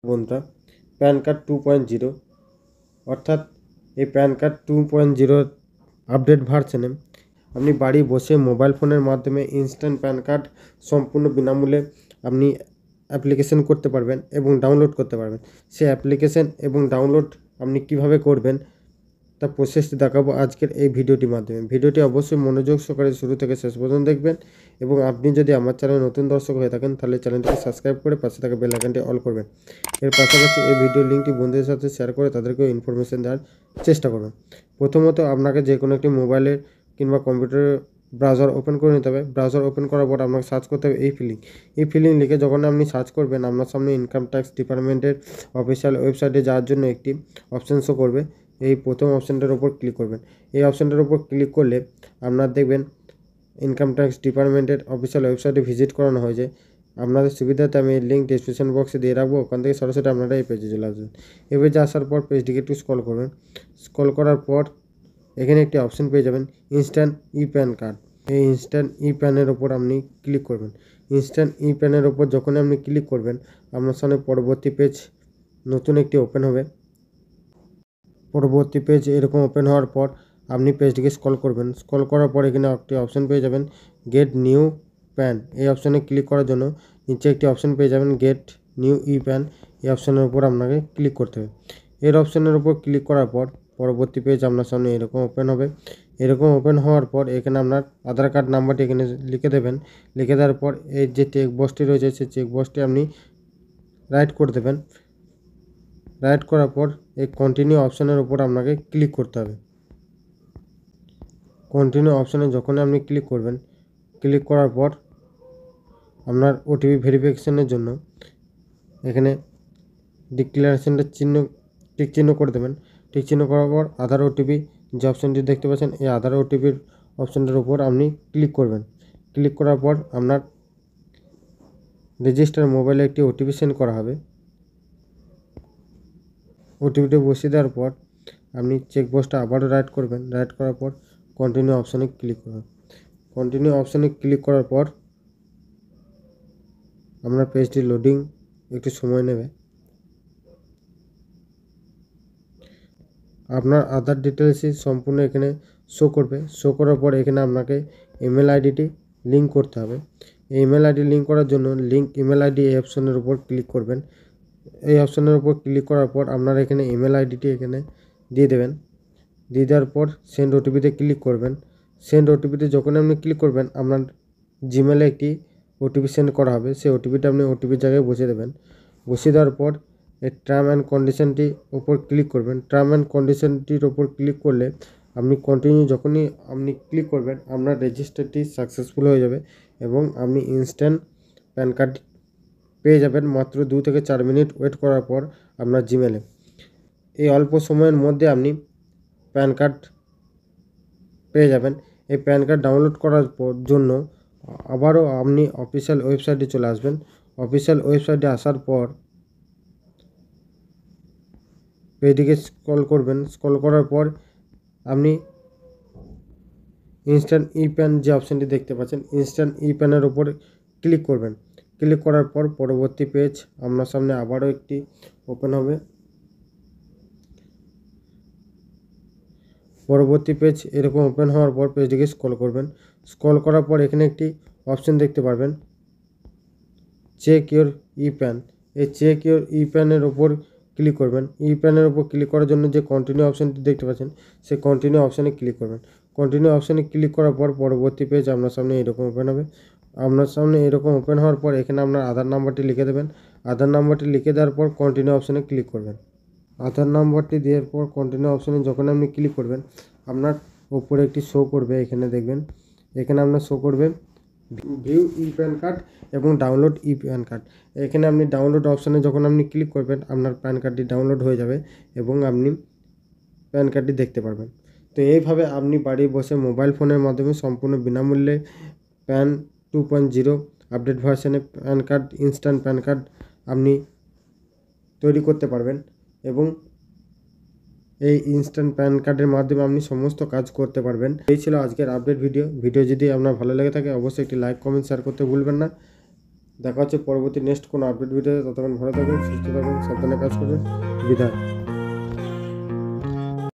বন্ধুরা, pan card 2.0 অর্থাৎ এই প্যান কার্ড 2.0 আপডেট ভার্সনে আপনি বাড়ি বসে মোবাইল ফোনের মাধ্যমে ইনস্ট্যান্ট প্যান কার্ড সম্পূর্ণ বিনামূল্যে আপনি অ্যাপ্লিকেশন করতে পারবেন এবং ডাউনলোড করতে পারবেন। সেই অ্যাপ্লিকেশন এবং ডাউনলোড আপনি কিভাবে করবেন তা প্রসেসটি দেখাবো আজকের এই ভিডিওটির মাধ্যমে। ভিডিওটি অবশ্যই মনোযোগ সহকারে শুরু থেকে শেষ পর্যন্ত দেখবেন এবং আপনি যদি আমার চ্যানেলে নতুন দর্শক হয়ে থাকেন তাহলে চ্যানেলটিকে সাবস্ক্রাইব করে পাশে থাকা বেল আইকনটি অল করবেন। এর পাশাপাশি এই ভিডিওর লিঙ্কটি বন্ধুদের সাথে শেয়ার করে তাদেরকেও ইনফরমেশন দেওয়ার চেষ্টা করবেন। প্রথমত আপনাকে যে কোনো একটি মোবাইলের কিংবা কম্পিউটারের ব্রাউজার ওপেন করে নিতে হবে। ব্রাউজার ওপেন করার পর আপনাকে সার্চ করতে হবে এই ফিলিং লিখে যখন আপনি সার্চ করবেন আপনার সামনে ইনকাম ট্যাক্স ডিপার্টমেন্টের অফিসিয়াল ওয়েবসাইটে যাওয়ার জন্য একটি অপশান শো করবে। এই প্রথম অপশানটার উপর ক্লিক করবেন। এই অপশানটার উপর ক্লিক করলে আপনার দেখবেন ইনকাম ট্যাক্স ডিপার্টমেন্টের অফিসিয়াল ওয়েবসাইটে ভিজিট করানো হয়েছে। আপনাদের সুবিধাতে আমি লিঙ্ক ডিসক্রিপশন বক্সে দিয়ে রাখবো, ওখান থেকে সরাসরি আপনারা এই পেজে চলে আসবেন। এই পেজে আসার পর পেজটিকে একটু স্ক্রল করবেন। স্ক্রল করার পর এখানে একটি অপশান পেয়ে যাবেন ইনস্ট্যান্ট ই প্যান কার্ড। এই ইনস্ট্যান্ট ই প্যানের ওপর আপনি ক্লিক করবেন। ইনস্ট্যান্ট ই প্যানের ওপর যখন আপনি ক্লিক করবেন আপনার সামনে পরবর্তী পেজ নতুন একটি ওপেন হবে। পরবর্তী পেজ এরকম ওপেন হওয়ার পর আপনি পেজটিকে স্ক্রল করবেন। স্ক্রল করার পর এখানে একটি অপশান পেয়ে যাবেন গেট নিউ প্যান। এই অপশানে ক্লিক করার জন্য নিচে একটি অপশান পেয়ে যাবেন গেট নিউ ই প্যান। এই অপশানের উপর আপনাকে ক্লিক করতে হবে। এর অপশানের উপর ক্লিক করার পর পরবর্তী পেজ আপনার সামনে এরকম ওপেন হবে। এরকম ওপেন হওয়ার পর এখানে আপনার আধার কার্ড নাম্বারটি এখানে লিখে দেবেন। লিখে দেওয়ার পর এই যে চেক বক্সটি রয়েছে সেই চেক বক্সটি আপনি রাইট করে দেবেন। রাইট করার পর এই কন্টিনিউ অপশানের উপর আপনাকে ক্লিক করতে হবে। কন্টিনিউ অপশানে যখন আপনি ক্লিক করবেন, ক্লিক করার পর আপনার ওটিপি ভেরিফিকেশনের জন্য এখানে ডিক্লারেশনটা টিক চিহ্ন করে দেবেন। টিক চিহ্ন করার পর আধার ওটিপি যে অপশানটি দেখতে পাচ্ছেন এই আধার ওটিপির অপশানটার উপর আপনি ক্লিক করবেন। ক্লিক করার পর আপনার রেজিস্টার মোবাইলে একটি ওটিপি সেন্ড করা হবে। ওটিপিটা বসিয়ে দেওয়ার পর আপনি চেকবক্সটা আবারও রাইট করবেন। রাইট করার পর কন্টিনিউ অপশানে ক্লিক করবেন। কন্টিনিউ অপশানে ক্লিক করার পর আপনার পেজটি লোডিং একটু সময় নেবে। আপনার আধার ডিটেলসই সম্পূর্ণ এখানে শো করবে। শো করার পর এখানে আপনাকে ইমেল আইডিটি লিঙ্ক করতে হবে। এই ইমেল আইডি লিঙ্ক করার জন্য লিঙ্ক ইমেল আইডি এই অপশানের উপর ক্লিক করবেন। এই অপশানের উপর ক্লিক করার পর আপনার এখানে ইমেল আইডিটি এখানে দিয়ে দেবেন। দিয়ে দেওয়ার পর সেন্ড ওটিপিতে ক্লিক করবেন। সেন্ড ওটিপিতে যখন আপনি ক্লিক করবেন আপনার জিমেলে একটি ওটিপি সেন্ড করা হবে। সেই ওটিপিটা আপনি ওটিপির জায়গায় বসিয়ে দেবেন। বসিয়ে দেওয়ার পর এই টার্ম অ্যান্ড কন্ডিশনটি ওপর ক্লিক করবেন। টার্ম অ্যান্ড কন্ডিশনটির ওপর ক্লিক করলে আপনি কন্টিনিউ যখনই আপনি ক্লিক করবেন আপনার রেজিস্টারটি সাকসেসফুল হয়ে যাবে এবং আপনি ইনস্ট্যান্ট প্যান কার্ড পেয়ে যাবেন মাত্র 2 থেকে 4 মিনিট ওয়েট করার পর আপনার জিমেলে। এই অল্প সময়ের মধ্যে আপনি প্যান কার্ড পেয়ে যাবেন। এই প্যান কার্ড ডাউনলোড করার জন্য আবারও আপনি অফিসিয়াল ওয়েবসাইটে চলে আসবেন। অফিসিয়াল ওয়েবসাইটে আসার পর পেজটিকে স্ক্রল করবেন। স্ক্রল করার পর আপনি ইনস্ট্যান্ট ই প্যান যে অপশানটি দেখতে পাচ্ছেন ইনস্ট্যান্ট ই প্যানের উপর ক্লিক করবেন। ক্লিক করার পর পরবর্তী পেজ আপনার সামনে আবারও একটি ওপেন হবে। পরবর্তী পেজ এরকম ওপেন হওয়ার পর পেজটিকে স্ক্রল করবেন। স্ক্রল করার পর এখানে একটি অপশান দেখতে পারবেন চেক ইওর ই প্যান। এই চেক ইওর ই প্যানের ওপর ক্লিক করবেন। ই প্যানের ওপর ক্লিক করার জন্য যে কন্টিনিউ অপশানটি দেখতে পাচ্ছেন সেই কন্টিনিউ অপশানে ক্লিক করবেন। কন্টিনিউ অপশানে ক্লিক করার পর পরবর্তী পেজ আপনার সামনে এরকম ওপেন হবে। আপনার সামনে এরকম ওপেন হওয়ার পর এখানে আপনার আধার নাম্বারটি লিখে দেবেন। আধার নাম্বারটি লিখে দেওয়ার পর কন্টিনিউ অপশানে ক্লিক করবেন। আধার নাম্বারটি দেওয়ার পর কন্টিনিউ অপশানে যখন আপনি ক্লিক করবেন আপনার উপরে একটি শো করবে। এখানে দেখবেন এখানে আপনার শো করবে ভিউ ই প্যান কার্ড এবং ডাউনলোড ই প্যান কার্ড। এখানে আপনি ডাউনলোড অপশানে যখন আপনি ক্লিক করবেন আপনার প্যান কার্ডটি ডাউনলোড হয়ে যাবে এবং আপনি প্যান কার্ডটি দেখতে পারবেন। তো এইভাবে আপনি বাড়ি বসে মোবাইল ফোনের মাধ্যমে সম্পূর্ণ বিনামূল্যে প্যান 2.0 আপডেট ভার্সনে PAN card instant PAN card আপনি তৈরি করতে পারবেন এবং এই ইনস্ট্যান্ট প্যান কার্ডের মাধ্যমে আপনি সমস্ত কাজ করতে পারবেন। এই ছিল আজকের আপডেট ভিডিও। যদি আপনার ভালো লেগে থাকে অবশ্যই একটি লাইক কমেন্ট শেয়ার করতে ভুলবেন না। দেখা হচ্ছে পরবর্তী নেক্সট কোনো আপডেট ভিডিওতে। ততক্ষণ ভালো থাকুন, সুস্থ থাকুন, সাবধানে কাজ করুন। বিদায়।